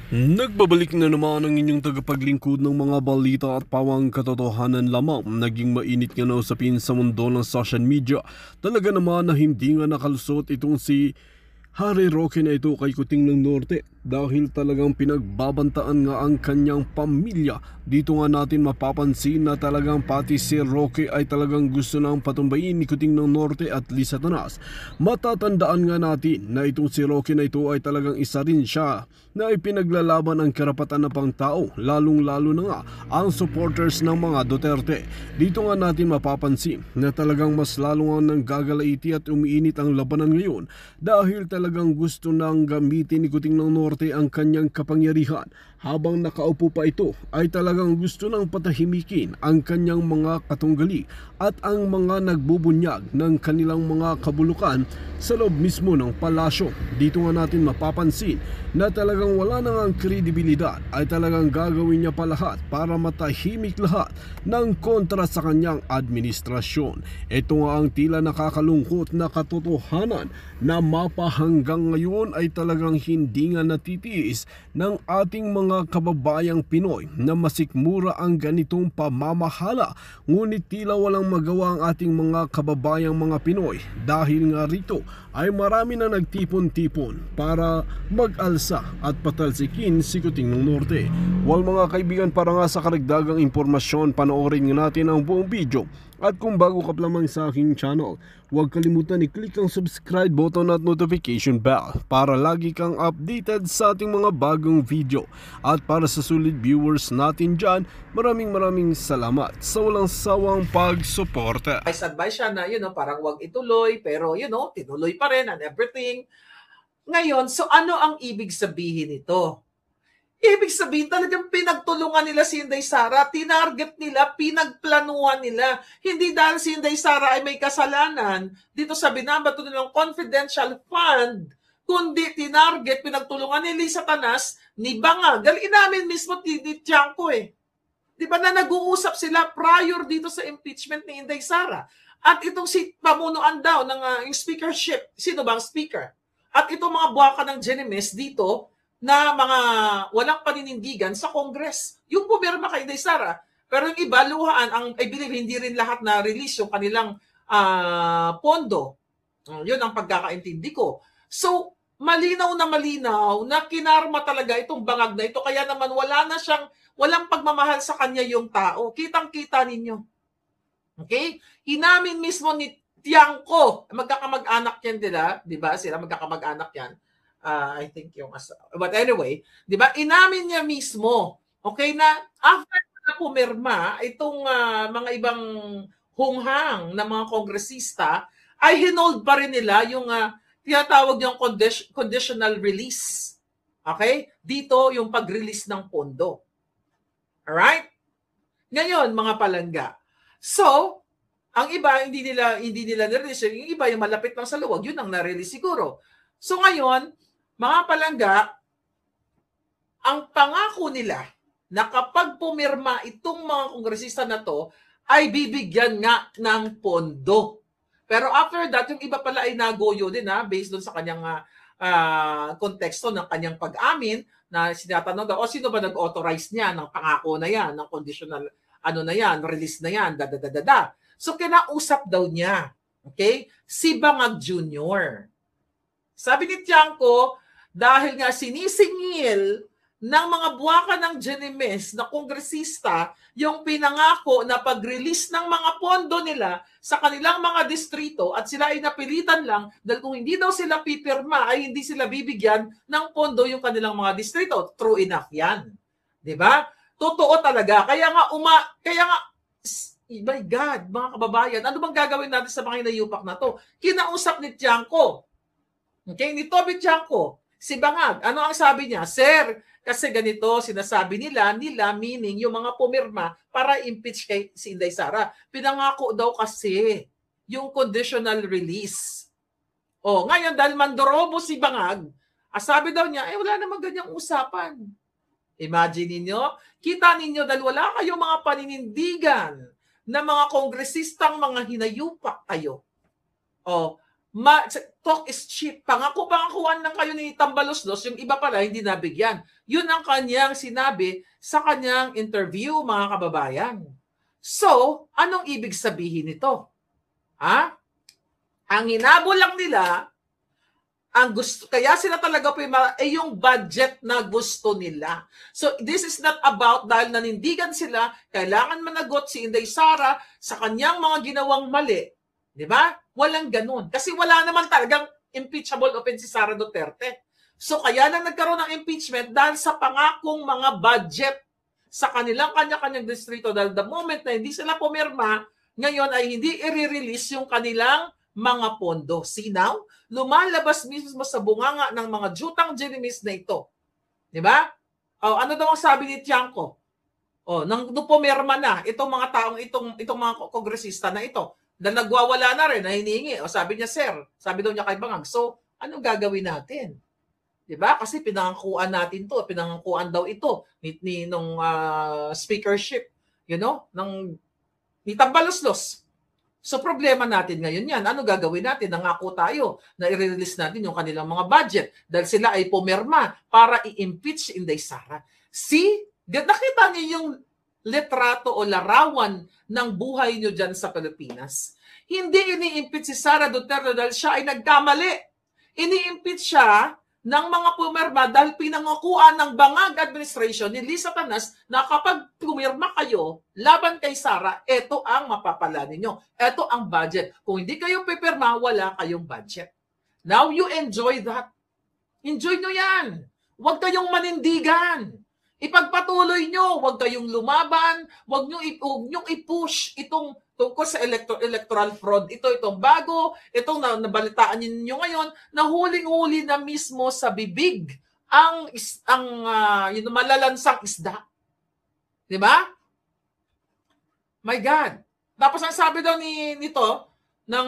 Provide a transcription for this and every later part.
Nagbabalik na naman ang inyong tagapaglingkod ng mga balita at pawang katotohanan lamang. Naging mainit nga na usapin sa mundo ng social media. Talaga naman na hindi nga nakalusot itong si Harry Roque na ito kay Kuting ng Norte dahil talagang pinagbabantaan nga ang kanyang pamilya. Dito nga natin mapapansin na talagang pati si Roque ay talagang gusto nang patumbayin ni Kuting ng Norte at Lisa Tonas. Matatandaan nga natin na itong si Roque na ito ay talagang isa rin siya na ipinaglalaban ang karapatan ng pangtao, lalong-lalo na nga ang supporters ng mga Duterte. Dito nga natin mapapansin na talagang mas lalo nga nang gagalaiti at umiinit ang labanan ngayon dahil talagang gusto nang gamitin ni Kuting ng Norte ang kanyang kapangyarihan. Habang nakaupo pa ito ay talagang gusto nang patahimikin ang kanyang mga katunggali at ang mga nagbubunyag ng kanilang mga kabulukan sa loob mismo ng palasyo. Dito nga natin mapapansin na talagang wala nang ang kredibilidad ay talagang gagawin niya pa lahat para matahimik lahat ng kontra sa kanyang administrasyon. Ito nga ang tila nakakalungkot na katotohanan na mapa hanggang ngayon ay talagang hindi nga natitiis ng ating mga kababayang Pinoy na masikmura ang ganitong pamamahala. Ngunit tila walang magawa ang ating mga kababayang mga Pinoy dahil nga rito ay marami na nagtipon-tipon para mag-alsa at patalsikin si Kuting ng Norte. Well mga kaibigan, para nga sa karagdagang impormasyon, panoorin natin ang buong video. At kung bago ka pa lamang sa aking channel, huwag kalimutan i-click ang subscribe button at notification bell para lagi kang updated sa ating mga bagong video. At para sa sulit viewers natin dyan, maraming salamat sa walang sawang pagsuporta. Advice siya na, parang wag ituloy, pero, tinuloy pa rin and everything. Ngayon, so ano ang ibig sabihin nito? Ibig sabihin talagang pinagtulungan nila si Inday Sara, tinarget nila, pinagplanuhan nila. Hindi dahil si Inday Sara ay may kasalanan dito sa binabato nilang confidential fund, kundi tinarget, pinagtulungan ni Lisa Tonas, ni Bangag. Inamin mismo ni Tiangco Di ba na nag-uusap sila prior dito sa impeachment ni Inday Sara? At itong si pamunuan daw ng speakership, sino bang speaker? At itong mga buwaka ng Genemes dito, na mga walang paninindigan sa Congress. Yung pumirma kay Inday Sara, pero yung iba, luhaan, I believe hindi rin lahat na release yung kanilang pondo. Yun ang pagkakaintindi ko. So, malinaw na kinarma talaga itong Bangag na ito. Kaya naman walang pagmamahal sa kanya yung tao. Kitang-kita ninyo. Okay? Inamin mismo ni Tiangco, magkakamag-anak yan nila, di ba? Sila magkakamag-anak yan. I think yung but anyway, 'di ba? Inamin niya mismo, okay, na after na pumirma itong mga ibang hunghang na mga kongresista ay hinold pa rin nila yung tinatawag yung conditional release. Okay? Dito yung pag-release ng pondo. Alright? Ngayon, mga palangga. So, ang iba hindi nila na-release, yung iba yung malapit lang sa luwag, yun ang na-release siguro. So ngayon, mga palangga, ang pangako nila na kapag pumirma itong mga kongresista na to, ay bibigyan nga ng pondo. Pero after that, yung iba pala ay nagoyo din based doon sa kanyang konteksto ng kanyang pag-amin na sinatanong daw, sino ba nag-authorize niya ng pangako na yan, ng conditional release na yan, So kinausap daw niya, okay, si Bangag Jr. Sabi ni Tiangco, dahil nga sinisingil ng mga buwaka ng Genemes na kongresista yung pinangako na pag-release ng mga pondo nila sa kanilang mga distrito at sila ay napilitan lang dahil kung hindi daw sila pipirma ay hindi sila bibigyan ng pondo yung kanilang mga distrito. True enough yan. Diba? Totoo talaga. Kaya nga, my God, mga kababayan, ano bang gagawin natin sa mga hinayupak na to? Kinausap ni Tiangco. Okay, ni Toby Tiangco, si Bangag, ano ang sabi niya? Sir, kasi ganito, sinasabi nila, meaning yung mga pumirma para impeach kay si Inday Sara. Pinangako daw kasi yung conditional release. Ngayon, dahil mandorobo si Bangag, sabi daw niya, wala namang ganyang usapan. Imagine ninyo, kita ninyo, dahil wala kayong mga paninindigan na mga kongresistang mga hinayupak kayo. Talk is cheap. Pangakuan lang kayo ni Tambaloslos, yung iba pala hindi nabigyan. Yun ang kanyang sinabi sa kanyang interview, mga kababayan. So, anong ibig sabihin nito? Ha? Ang hinabol lang nila, ang gusto, kaya sila talaga po yung budget na gusto nila. So, this is not about dahil nanindigan sila, kailangan managot si Inday Sara sa kanyang mga ginawang mali. Di ba? Walang ganun. Kasi wala naman talagang impeachable offense si Sara Duterte. So, kaya lang nagkaroon ng impeachment dahil sa pangakong mga budget sa kanilang kanya-kanyang distrito. Dahil the moment na hindi sila pumirma, ngayon ay hindi i-release yung kanilang mga pondo. See now? Lumalabas mismo sa bunganga ng mga jutang jinimis na ito. Di ba? Ano daw ang sabi ni Tiangco? Nang pumirma na itong mga taong itong mga kongresista na ito, na nagwawala na rin, na hinihingi. Sabi niya, sir, sabi daw niya kay Bangag, so, anong gagawin natin? Diba? Kasi pinangangkuan natin to, pinangangkuan daw ito nung speakership, ni Tambaloslos. So, problema natin ngayon yan. Ano gagawin natin? Nangako tayo na i-release natin yung kanilang mga budget dahil sila ay pumirma para i-impeach si Inday Sara. See? Nakita niyo yung litrato o larawan ng buhay nyo dyan sa Pilipinas. Hindi ini-impeach si Sara Duterte dahil siya ay nagkamali. Ini-impeach siya ng mga pumirma dahil pinangakuan ng Bangag administration ni Lisa Tanas na kapag pumirma kayo laban kay Sara, ito ang mapapala ninyo. Ito ang budget. Kung hindi kayo pipirma, wala kayong budget. Now you enjoy that. Enjoy nyo yan. Huwag kayong manindigan. Ipagpatuloy nyo, huwag kayong lumaban, huwag nyo i-push itong tungkol sa electoral fraud. Itong bago, itong nabalitaan niyo ngayon, na huling-huli na mismo sa bibig ang malalansang isda. Di ba? My God. Tapos ang sabi daw ng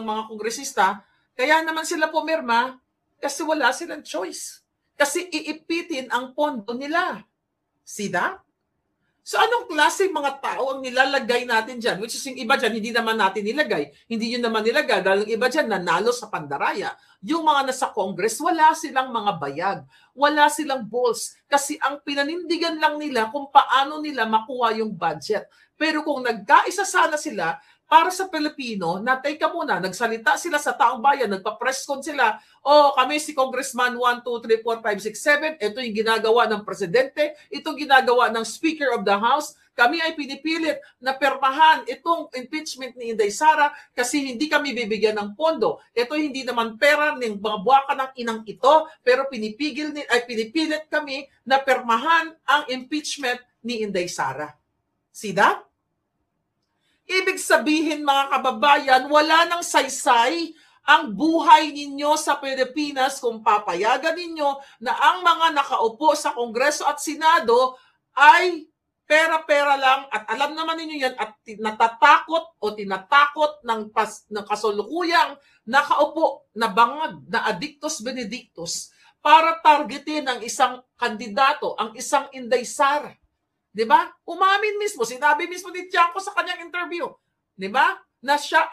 mga kongresista, kaya naman sila pumirma kasi wala silang choice. Kasi iipitin ang pondo nila. See that? So anong klase mga tao ang nilalagay natin dyan? Which is yung iba dyan, hindi naman natin nilagay. Hindi yun naman nilagay dahil yung iba dyan nanalo sa pandaraya. Yung mga nasa Congress, wala silang mga bayag. Wala silang balls. Kasi ang pinanindigan lang nila kung paano nila makuha yung budget. Pero kung nagkaisa sana sila, para sa Pilipino, teka muna, nagsalita sila sa taong bayan, nagpa-press con sila, kami si Congressman 1, 2, 3, 4, 5, 6, 7, ito yung ginagawa ng Presidente, ito yung ginagawa ng Speaker of the House, kami ay pinipilit na permahan itong impeachment ni Inday Sara kasi hindi kami bibigyan ng pondo. Ito hindi naman pera ng mga buwaka ng inang ito, pero pinipilit kami na permahan ang impeachment ni Inday Sara. See that? Ibig sabihin mga kababayan, wala nang saysay ang buhay ninyo sa Pilipinas kung papayagan ninyo na ang mga nakaupo sa Kongreso at Senado ay pera-pera lang at alam naman ninyo yan at natatakot o tinatakot ng kasulukuyang nakaupo na bangag na Adictus Benedictus para targetin ang isang kandidato, ang isang Inday Sara. Diba? Umamin mismo, sinabi mismo ni Tiangco sa kanyang interview, diba? Na siya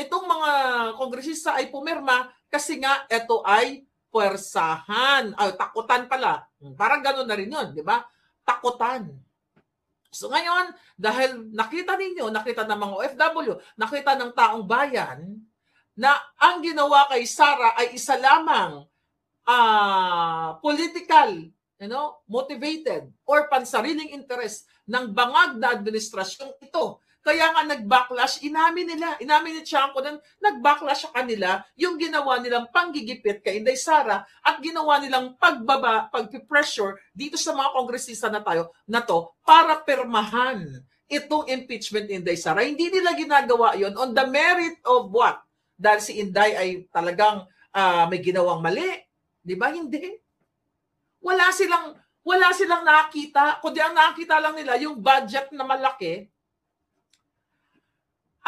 itong mga kongresista ay pumirma kasi nga ito ay puwersahan, takutan pala. Parang gano'n na rin yun, diba? Takutan. So ngayon, dahil nakita ng mga OFW, nakita ng taong bayan, na ang ginawa kay Sara ay isa lamang political motivated or pansariling interest ng bangag na administrasyong ito. Kaya nga nag-backlash, inamin ni Tiangco na nag-backlash sa kanila yung ginawa nilang panggigipit kay Inday Sara at ginawa nilang pag-pressure dito sa mga kongresista na to para permahan itong impeachment ni Inday Sara. Hindi nila ginagawa yon on the merit of what? Dahil si Inday ay talagang may ginawang mali. Di ba? Hindi. Wala silang nakita, kundi ang nakita lang nila yung budget na malaki.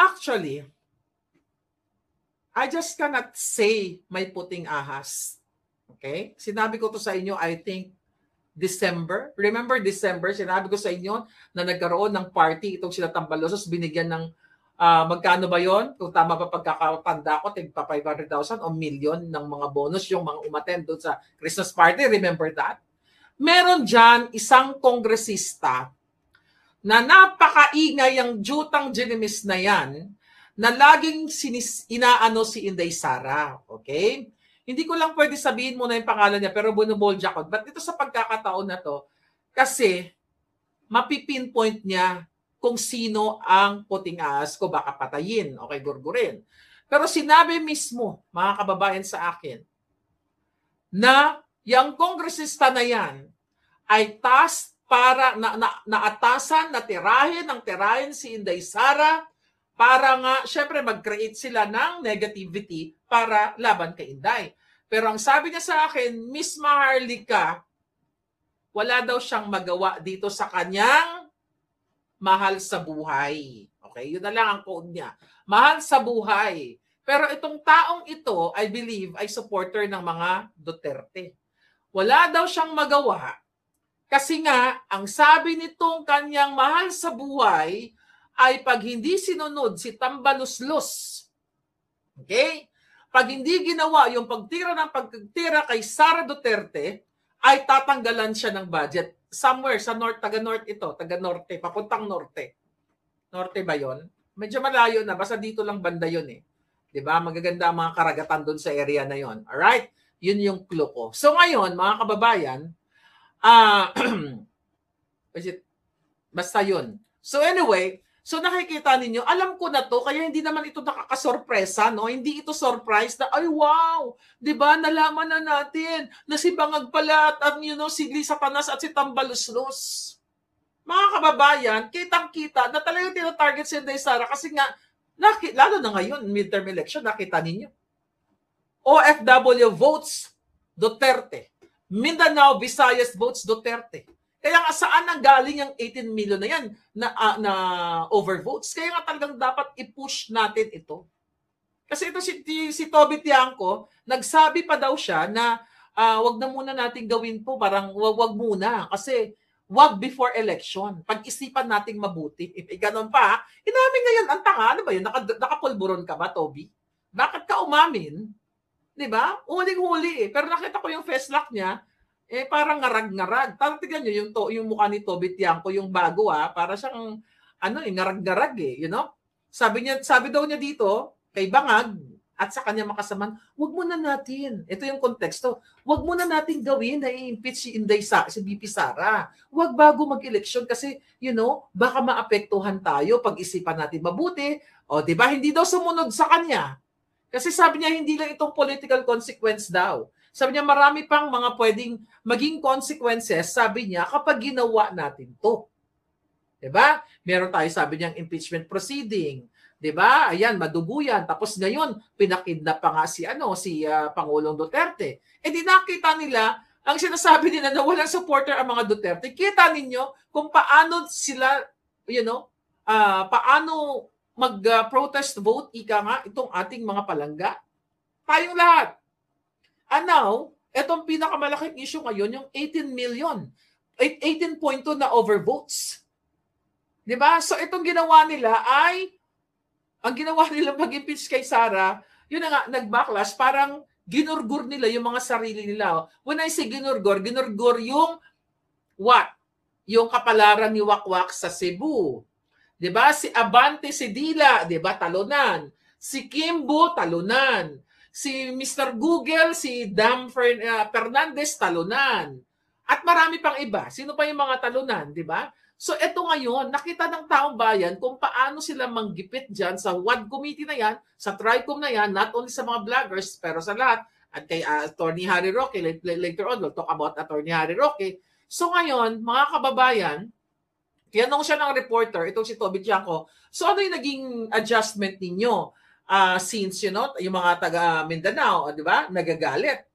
Actually, I just cannot say may puting ahas. Okay? Sinabi ko to sa inyo, I think, December. Remember December, sinabi ko sa inyo na nagkaroon ng party itong sila Tambaloslos, binigyan ng Magkano ba yon? Kung tama pa pagkakatanda ko, tigpa 500,000 o million ng mga bonus yung mga umattend doon sa Christmas party. Remember that? Meron dyan isang kongresista na napakaingay ang jutang Ginimis na yan na laging inaano si Inday Sara. Okay? Hindi ko lang pwede sabihin mo na yung pangalan niya pero bunubolja ko. But ito sa pagkakataon na to, kasi mapipinpoint niya kung sino ang puting ahas ko baka patayin o kay gurgurin. Pero sinabi mismo, mga kababayan sa akin, na yung kongresista na yan ay task para naatasan na tirahin si Inday Sara para nga, syempre mag-create sila ng negativity para laban kay Inday. Pero ang sabi niya sa akin, Miss Maharlika, wala daw siyang magawa dito sa kanyang mahal sa buhay. Okay, yun na lang ang code niya. Mahal sa buhay. Pero itong taong ito, I believe, ay supporter ng mga Duterte. Wala daw siyang magawa kasi nga, ang sabi nitong kanyang mahal sa buhay ay pag hindi sinunod si Tambaluslos, okay? Pag hindi ginawa yung pagtira kay Sara Duterte, ay tatanggalan siya ng budget. Somewhere sa north, taga-north ito, taga-norte, papuntang norte. Norte ba yon? Medyo malayo na, basta dito lang banda yun eh. 'Di ba? Magaganda ang mga karagatan doon sa area na yon. Alright? Yun yung clue ko. So ngayon, mga kababayan, basta yun. So anyway, so nakikita ninyo, alam ko na to, kaya hindi naman ito nakakasorpresa, no? Hindi ito surprise na, ay wow, di ba, nalaman na natin na si Bangag pala at si Lisa Tanas at si Tambaluslos. Mga kababayan, kitang-kita na talagang tinatarget si Inday Sara kasi nga, lalo na ngayon, midterm election, nakita ninyo. OFW votes Duterte. Mindanao, Visayas votes Duterte. Kaya nga saan nang galing yung 18 million na yan na overvotes? Kaya nga talagang dapat i-push natin ito. Kasi ito si Toby Tiangco, nagsabi pa daw siya na wag na muna natin gawin po, parang wag muna kasi wag before election. Pag-isipan nating mabuti. Ganon pa. Inamin ngayon, ang tanga, ano ba yun? Nakapulburon ka ba, Toby? Bakit ka umamin? 'Di ba? Huling-huli eh. Pero nakita ko yung face lock niya, parang ngarag-ngarag. Tignan niyo yung mukha ni Toby Tiangco, yung bago para siyang ngarag-ngarag you know? Sabi daw niya dito kay Bangag at sa kanya makasaman, wag muna natin. Ito yung konteksto. Wag muna natin gawin na i-impeach si BP Sara. Wag bago mag-eleksyon kasi baka maapektuhan tayo pag-isipan natin mabuti. O 'di ba? Hindi daw sumunod sa kanya. Kasi sabi niya, hindi lang itong political consequence daw. Sabi niya, marami pang mga pwedeng maging consequences, sabi niya, kapag ginawa natin to. Diba? Meron tayo, sabi niya, impeachment proceeding. Diba? Ayan, madugo yan. Tapos ngayon, pinakidnap pa nga si Pangulong Duterte. Di nakita nila, ang sinasabi nila na walang supporter ang mga Duterte. Kita ninyo kung paano sila, paano mag-protest vote, ika nga, itong ating mga palangga. Tayong lahat. And now, itong pinakamalaking issue ngayon, yung 18 million. 18.2 na overvotes. Diba? So, itong ginawa nila ay, ang ginawa nila pag-impeach kay Sara, yun na nga, nag-backlash, parang ginurgur nila yung mga sarili nila. When I say ginurgur yung what? Yung kapalaran ni Wakwak sa Cebu. 'Di ba? Si Abante Cedilla, 'di ba, talunan. Si Kimbo, talunan. Si Mr. Google, si Dam Fernandez, talunan. At marami pang iba. Sino pa yung mga talunan, 'di ba? So eto ngayon, nakita ng taong bayan kung paano sila manggipit diyan sa WAD committee na yan, sa TRICOM na yan, not only sa mga vloggers, pero sa lahat. At kay Attorney Harry Roque, later on, we'll talk about Attorney Harry Roque. So ngayon, mga kababayan, tinanong siya ng reporter, itong si Toby Tiangco, so ano yung naging adjustment ninyo since, yung mga taga Mindanao, di ba, nagagalit.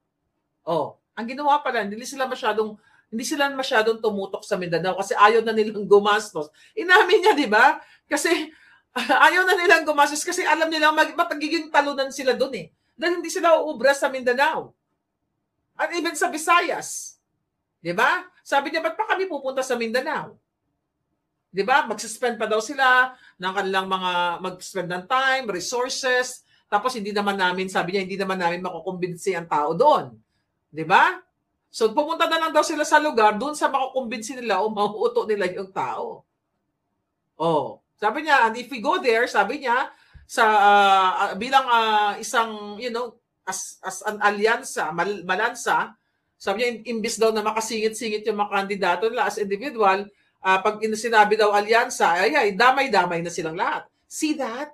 Ang ginawa pala, hindi sila masyadong tumutok sa Mindanao kasi ayaw na nilang gumastos. Inamin niya, di ba? Kasi ayaw na nilang gumastos kasi alam nilang magiging talunan sila doon eh. Dahil hindi sila uubra sa Mindanao. At even sa Visayas. Di ba? Sabi niya, ba't pa kami pupunta sa Mindanao? 'Di ba? Mag-suspend pa daw sila ng kanilang mga mag-spend ng time, resources, tapos hindi naman namin, sabi niya, hindi naman namin makukumbinsi ang tao doon. Di ba? So pumunta na lang daw sila sa lugar, doon sa makukumbinsi nila o mahuuto nila yung tao. Oh, sabi niya, and if we go there, sabi niya, sa bilang isang, as an alyansa, malansa, sabi niya, imbis daw na makasingit-singit yung mga kandidato nila as individual, pag sinabi daw alyansa, ay, damay-damay na silang lahat. See that?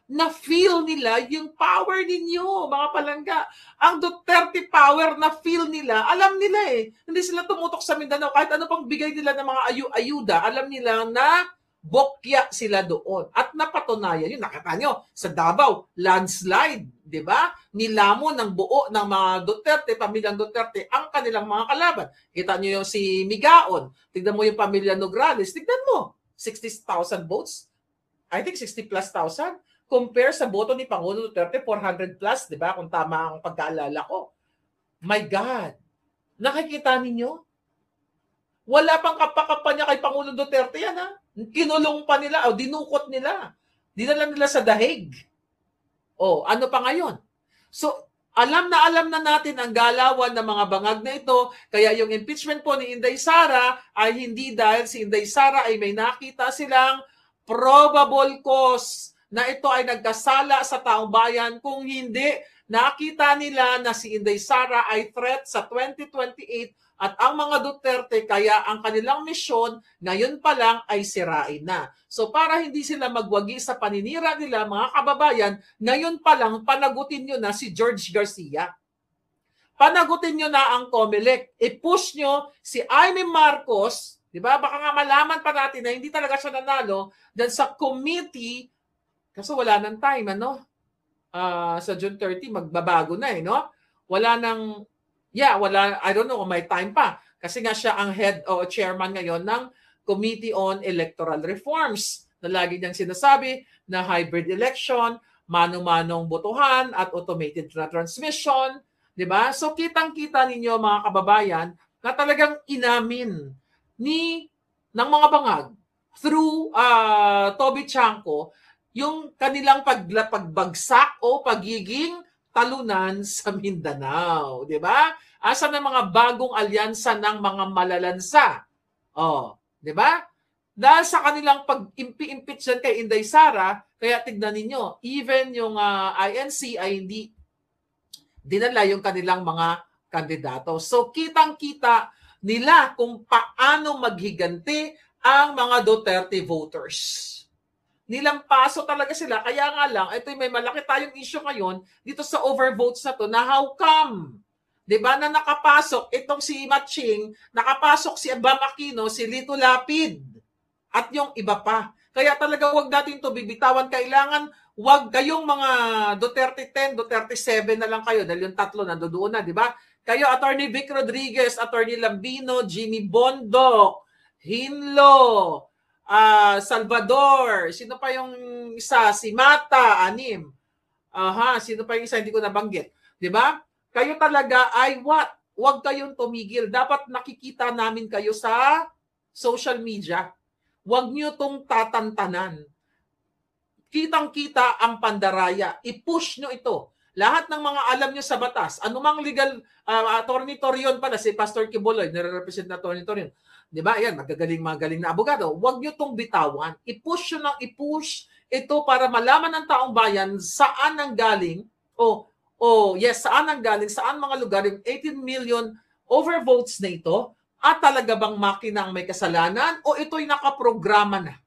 Na-feel nila yung power ninyo, mga palangga. Ang Duterte power na-feel nila, alam nila eh. Hindi sila tumutok sa Mindanao. Kahit ano pang bigay nila ng mga ayuda, alam nila na bokya sila doon. At napatunayan yun. Nakita nyo, sa Davao, landslide, di ba? Nilamon ng buo ng mga Duterte, pamilyang Duterte, ang kanilang mga kalaban. Kita nyo yung si Migaon. Tignan mo yung pamilya Nograles. Tignan mo, 60,000 votes. I think 60 plus thousand. Compare sa boto ni Pangulo Duterte, 400 plus, di ba? Kung tama ang pagkaalala ko. My God. Nakikita ninyo? Wala pang kapakampanya kay Pangulong Duterte yan, ha? Kinulong pa nila, o dinukot nila. Dinala nila sa dahig. O, ano pa ngayon? So, alam na natin ang galawan ng mga bangag na ito, kaya yung impeachment po ni Inday Sara ay hindi dahil si Inday Sara ay may nakita silang probable cause na ito ay nagkasala sa taong bayan, kung hindi nakita nila na si Inday Sara ay threat sa 2028 at ang mga Duterte, kaya ang kanilang misyon ngayon pa lang ay sirain na. So para hindi sila magwagi sa paninira nila, mga kababayan, ngayon pa lang panagutin nyo na si George Garcia. Panagutin nyo na ang COMELEC. I-push nyo si Amy Marcos, di ba? Baka nga malaman pa natin na hindi talaga siya nanalo dyan sa committee, kasi wala nang time, ano? Sa June 30, magbabago na eh, no? Wala nang, I don't know kung may time pa. Kasi nga siya ang head o chairman ngayon ng Committee on Electoral Reforms na lagi niyang sinasabi na hybrid election, mano-manong botohan at automated na transmission. Diba? So kitang-kita ninyo mga kababayan na talagang inamin ng mga bangag through Toby Chanco yung kanilang pagbagsak o pagiging talunan sa Mindanao, di ba? Asa ng mga bagong alyansa ng mga malalansa. Di ba? Dahil sa kanilang pag-impeach dyan kay Inday Sara, kaya tignan ninyo, even yung INC ay hindi dinala yung kanilang mga kandidato. So kitang-kita nila kung paano maghiganti ang mga Duterte voters. Nilampaso talaga sila. Kaya nga lang, ito may malaki tayong issue ngayon dito sa overvotes na to na how come? Diba na nakapasok itong si Matching, nakapasok si Bam Aquino, si Lito Lapid, at yung iba pa. Kaya talaga wag natin to bibitawan. Kailangan wag kayong mga Duterte 10, Duterte 7 na lang kayo dahil yung tatlo nandoon na, di ba? Kayo, Attorney Vic Rodriguez, Attorney Lambino, Jimmy Bondoc, Hinlo, Salvador, sino pa yung isa? Si Mata, 6. Sino pa yung isa? Hindi ko nabanggit. Di ba? Kayo talaga ay what? Huwag kayong tumigil. Dapat nakikita namin kayo sa social media. Huwag nyo tong tatantanan. Kitang-kita ang pandaraya. I-push nyo ito. Lahat ng mga alam nyo sa batas, anumang legal, Attorney Torion pala, si Pastor Kibuloy, nire-represent na Attorney Torion. Di ba? Yan, magaling na abogado. Huwag nyo tong bitawan. I-push nyo nang i-push ito para malaman ng taong bayan saan ang galing saan ang galing, saan mga lugar yung 18 million overvotes na ito at talaga bang makina ang may kasalanan o ito'y nakaprograma na.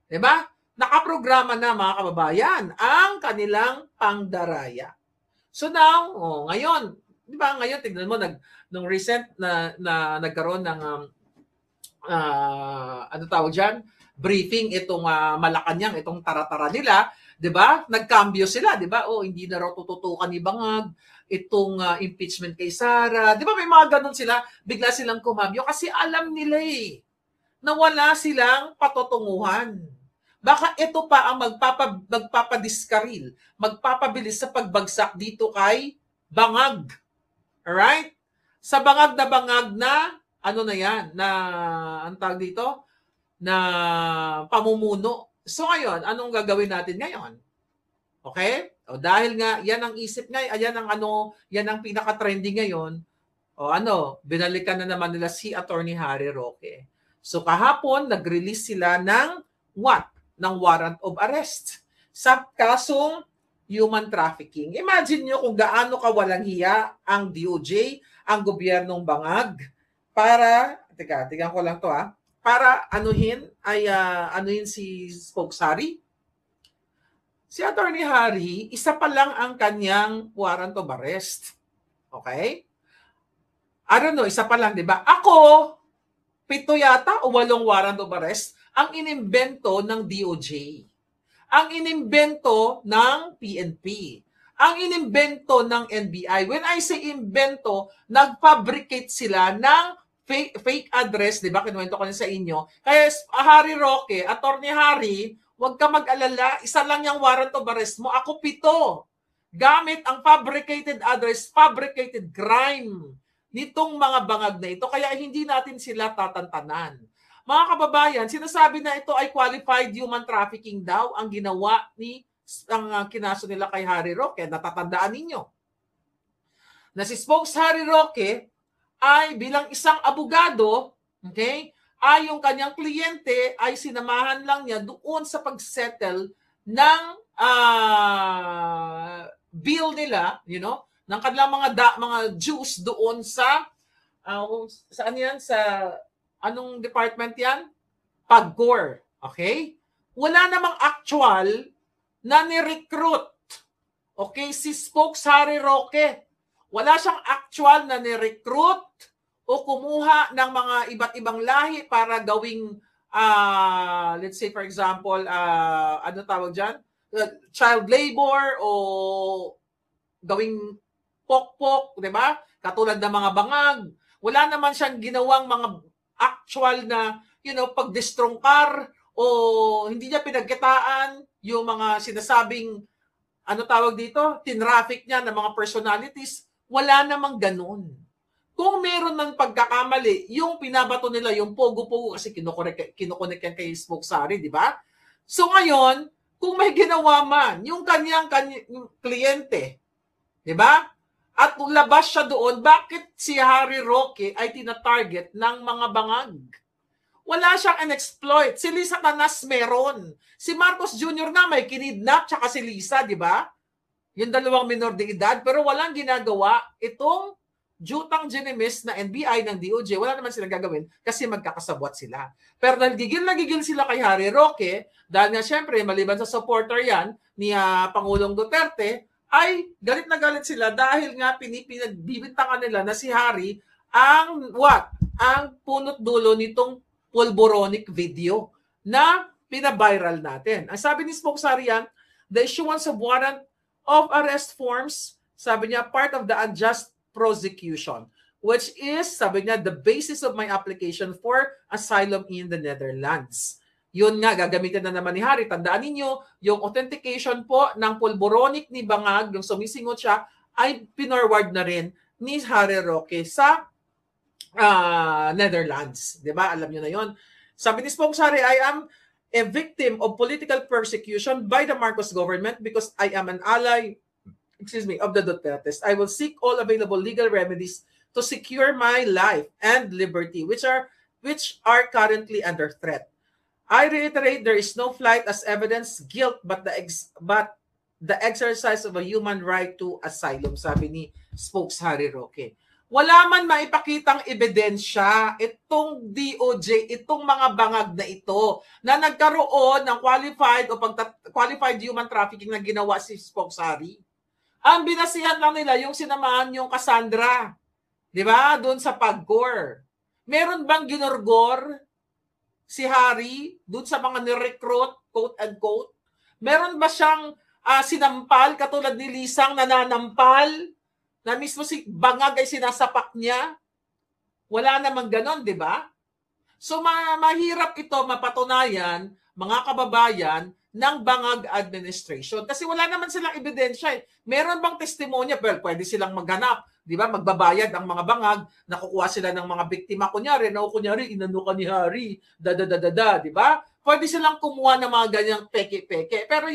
Di ba? Nakaprograma na mga kababayan ang kanilang pangdaraya. So now, ngayon, di ba ngayon, tignan mo, nung recent na nagkaroon ng briefing itong Malacanang, itong tara-tara nila, 'di ba? Nagkambyo sila, 'di ba? Hindi na raw tututukan ni Bangag itong impeachment kay Sara. 'Di ba may mga ganun sila, bigla silang kumambyo kasi alam nila na wala silang patutunguhan. Baka ito pa ang magpapadiskaril, magpapabilis sa pagbagsak dito kay Bangag. Alright? Sa bangag na ano na yan, na ang tawag dito, na pamumuno So ngayon, anong gagawin natin ngayon? Okay? O dahil nga yan ang isip ngayon, yan ang pinaka-trending ngayon. O binalikan na naman nila si Attorney Harry Roque. So kahapon nag-release sila ng what? Ng warrant of arrest sa kasong human trafficking. Imagine nyo kung gaano kawalang hiya ang DOJ, ang gobyernong bangag para, tingnan ko lang to para anuhin si Spokes Harry. Si Attorney Harry, isa pa lang ang kanyang warrant of arrest. Okay? I don't know, isa pa lang, di ba? Ako, 7 yata o 8 warrant of arrest ang inimbento ng DOJ. Ang inimbento ng PNP. Ang inimbento ng NBI. When I say invento, nag-fabricate sila ng fake address, di ba? Kinuwento ko na sa inyo. Kaya Harry Roque, Attorney Harry, huwag ka mag-alala, isa lang yung warrant of arrest mo. Ako 7. Gamit ang fabricated address, fabricated crime nitong mga bangag na ito. Kaya hindi natin sila tatantanan. Mga kababayan, sinasabi na ito ay qualified human trafficking daw ang ginawa ang kinaso nila kay Harry Roque. Natatandaan ninyo na si Spokes Harry Roque ay bilang isang abogado, okay, ay yung kanyang kliyente ay sinamahan lang niya doon sa pag-settle ng bill nila, ng kanilang mga dues doon sa saan yan? Sa anong department yan? PAGCOR. Okay? Wala namang actual na ni-recruit. Okay? Si Spokes Harry Roque. Wala siyang actual na ni-recruit o kumuha ng mga iba't ibang lahi para gawing, let's say for example, ano tawag dyan? Child labor o gawing pokpok, di ba? Katulad ng mga bangag. Wala naman siyang ginawang mga actual na, pagdestrongkar o hindi niya pinagkitaan yung mga sinasabing, tinraffic niya ng mga personalities. Wala namang ganun. Kung meron ng pagkakamali, yung pinabato nila, yung pogo-pogo, kasi kinukonek yan kay Spokes Harry, di ba? So ngayon, kung may ginawa man, yung kanyang kliyente, di ba? At labas siya doon, bakit si Harry Roque ay tina-target ng mga bangag? Wala siyang in-exploit. Si Lisa Tanas meron. Si Marcos Jr. nga may kinidnap, tsaka si Lisa, di ba? Yung 2 minor de edad, pero walang ginagawa itong jutang genimis na NBI ng DOJ. Wala naman silang gagawin kasi magkakasabwat sila. Pero nagigil sila kay Harry Roque dahil nga syempre maliban sa supporter yan ni Pangulong Duterte, ay galit na galit sila dahil nga pinagbibintangan nila na si Harry ang punot dulo nitong pulboronic video na pinaviral natin. Ang sabi ni Spokes Harry yan, the issuance of warrant of arrest forms, sabi niya, part of the unjust prosecution, which is, sabi niya, the basis of my application for asylum in the Netherlands. Yun nga, gagamitin na naman ni Harry. Tandaan ninyo, yung authentication po ng pulboronic ni Bangag, yung sumisingot siya, ay pinorward na rin ni Harry Roque sa Netherlands. Diba? Alam nyo na yun. Sabi ni Spokes Harry, I am a victim of political persecution by the Marcos government because I am an ally of the Dutertes. I will seek all available legal remedies to secure my life and liberty, which are currently under threat. I reiterate, there is no flight as evidence guilt, but the exercise of a human right to asylum, sabi ni Spokes Harry Roque. Wala man maipakitang ebidensya itong DOJ, itong mga bangag na ito, na nagkaroon ng qualified human trafficking na ginawa si Spokes Harry. Ang binasihan lang nila yung sinamahan yung Cassandra, di ba? Doon sa PAGCOR. Meron bang ginorgor si Harry doon sa mga ni-recruit, quote and quote? Meron ba siyang sinampal katulad ni Lisang nananampal na mismo si Bangag ay sinasapak niya? Wala namang ganon, di ba? So mahirap ito mapatunayan, mga kababayan, ng Bangag administration. Kasi wala naman silang ebidensya. Meron bang testimonya? Well, pwede silang maghanap. Di ba? Magbabayad ang mga bangag, nakukuha sila ng mga biktima. Kunyari, inano ka ni Harry, di ba? pwede silang kumuha ng mga ganyang peke-peke. Pero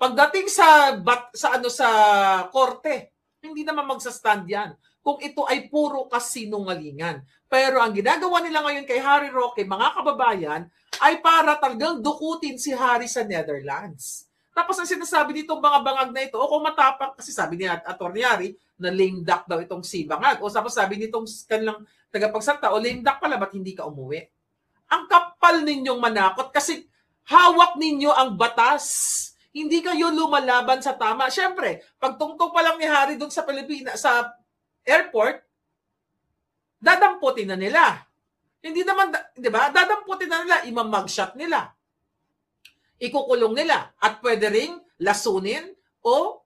pagdating sa korte, hindi naman magsa-stand yan kung ito ay puro kasinungalingan. Pero ang ginagawa nila ngayon kay Harry Roque, mga kababayan, ay para talagang dukutin si Harry sa Netherlands. Tapos ang sinasabi nitong mga bangag na ito, o kung matapang, kasi sabi ni Atty. Harry, na lame duck daw itong si bangag. O tapos sabi nitong kanilang tagapagsalita, o lame duck pala, ba't hindi ka umuwi? Ang kapal ninyong manakot kasi hawak ninyo ang batas. Hindi kayo lumalaban sa tama. Siyempre, pagtungtong pa lang ni Harry doon sa Pilipinas, sa airport, dadamputin na nila. Hindi naman, di ba? Dadamputin na nila, imamugshot nila. Ikukulong nila. At pwede ring lasunin o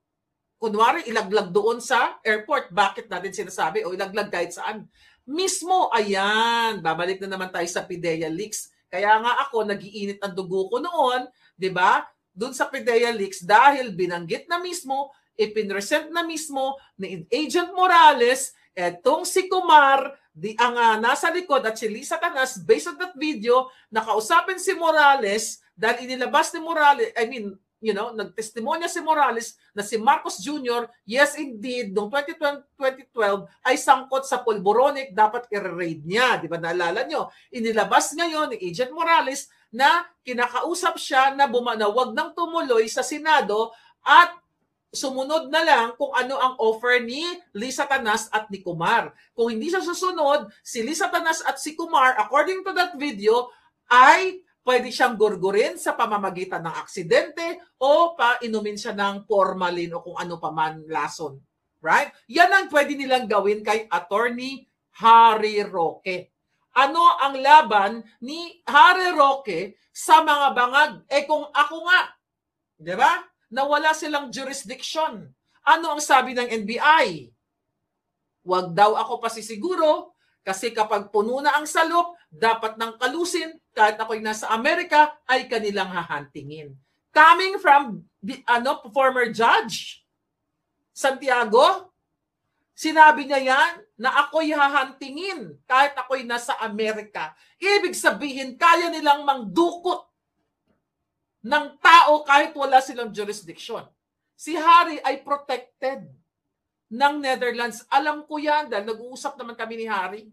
kunwari ilaglag doon sa airport. Bakit natin sinasabi? O ilaglag kahit saan. Mismo, ayan, babalik na naman tayo sa PIDEA leaks. Kaya nga ako, nagiinit ang dugo ko noon, di ba? Doon sa PIDEA leaks dahil binanggit na mismo, ipinresent na mismo ni Agent Morales, etong si Kumar, ang nasa likod at si Lisa Tanas, based on that video, nakausapin si Morales dahil inilabas ni Morales, nagtestimonya si Morales na si Marcos Jr., yes indeed, noong 2012 ay sangkot sa pulboronic, dapat i-raid niya. Di ba naalala nyo? Inilabas ngayon ni Agent Morales na kinakausap siya na wag nang tumuloy sa Senado at sumunod na lang kung ano ang offer ni Lisa Tanas at ni Kumar. Kung hindi siya susunod, si Lisa Tanas at si Kumar, according to that video, ay pwede siyang gurgurin sa pamamagitan ng aksidente o painumin siya ng formalin o kung ano pa man lason. Right? Yan ang pwede nilang gawin kay Attorney Harry Roque. Ano ang laban ni Harry Roque sa mga bangag? Kung ako nga, di ba? Na wala silang jurisdiction. Ano ang sabi ng NBI? Wag daw ako pasisiguro kasi kapag puno na ang salop, dapat nang kalusin, kahit ako'y nasa Amerika, ay kanilang hahantingin. Coming from former judge Santiago, sinabi niya yan na ako'y hahantingin kahit ako'y nasa Amerika. Ibig sabihin, kaya nilang mangdukot ng tao kahit wala silang jurisdiction. Si Harry ay protected ng Netherlands. Alam ko yan dahil nag-uusap naman kami ni Harry.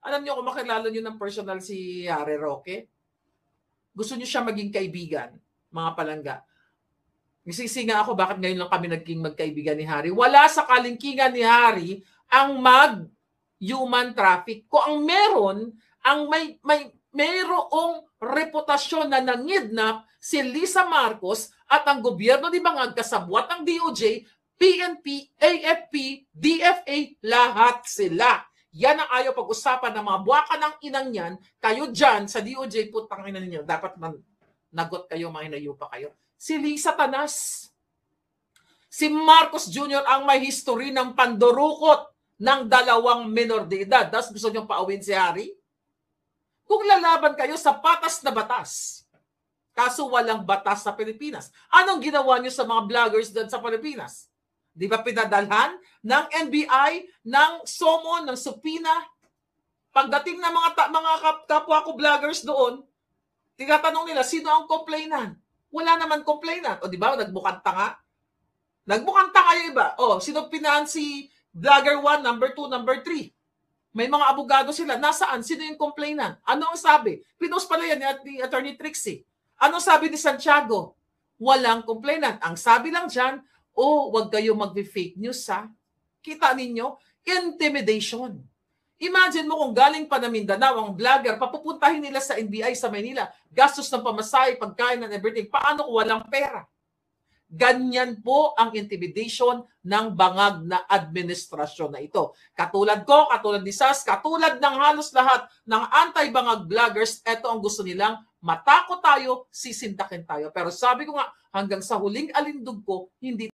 Alam niyo kung makilala niyo ng personal si Harry Roque? Gusto niyo siya maging kaibigan, mga palangga. Nagsisinga ako bakit ngayon lang kami naging magkaibigan ni Harry. Wala sa kalingkingan ni Harry ang mag-human traffic. Kung ang meron, mayroong reputasyon na nangidnap si Lisa Marcos at ang gobyerno ni Bangag kasabwat ng DOJ, PNP, AFP, DFA, lahat sila. Yan ang ayaw pag-usapan ng mga buwaka ng inang yan. Kayo dyan sa DOJ, putang ina ninyo, dapat nagot kayo, mahinayo pa kayo. Si Lisa Tanas, si Marcos Jr. ang may history ng pandurukot ng 2 minor de edad. Tapos gusto niyong paawin si Harry? Kung lalaban kayo sa patas na batas, kaso walang batas sa Pilipinas, anong ginawa niyo sa mga vloggers dyan sa Pilipinas? Di ba pinadalhan ng NBI, ng SOMO, ng Supina? Pagdating ng mga kapwa ko vloggers doon, tinatanong nila, sino ang complainant? Wala naman complainant. O di ba, nagbukang tanga? Nagbukang tanga yung iba. O, sino pinahan si vlogger 1, number 2, number 3? May mga abogado sila. Nasaan? Sino yung complainant? Ano ang sabi? Pinost pala yan ni Attorney Trixie. Ano sabi ni Santiago? Walang complainant. Ang sabi lang dyan, wag kayo mag-fake news ha. Kita ninyo? Intimidation. Imagine mo kung galing pa na Mindanao ang vlogger, papupuntahin nila sa NBI sa Manila, gastos ng pamasahe, pagkain and everything. Paano kung walang pera? Ganyan po ang intimidation ng bangag na administrasyon na ito. Katulad ko, katulad ni Sas, katulad ng halos lahat ng anti-bangag vloggers, ito ang gusto nilang matakot tayo, sisindakin tayo. Pero sabi ko nga, hanggang sa huling alindog ko, hindi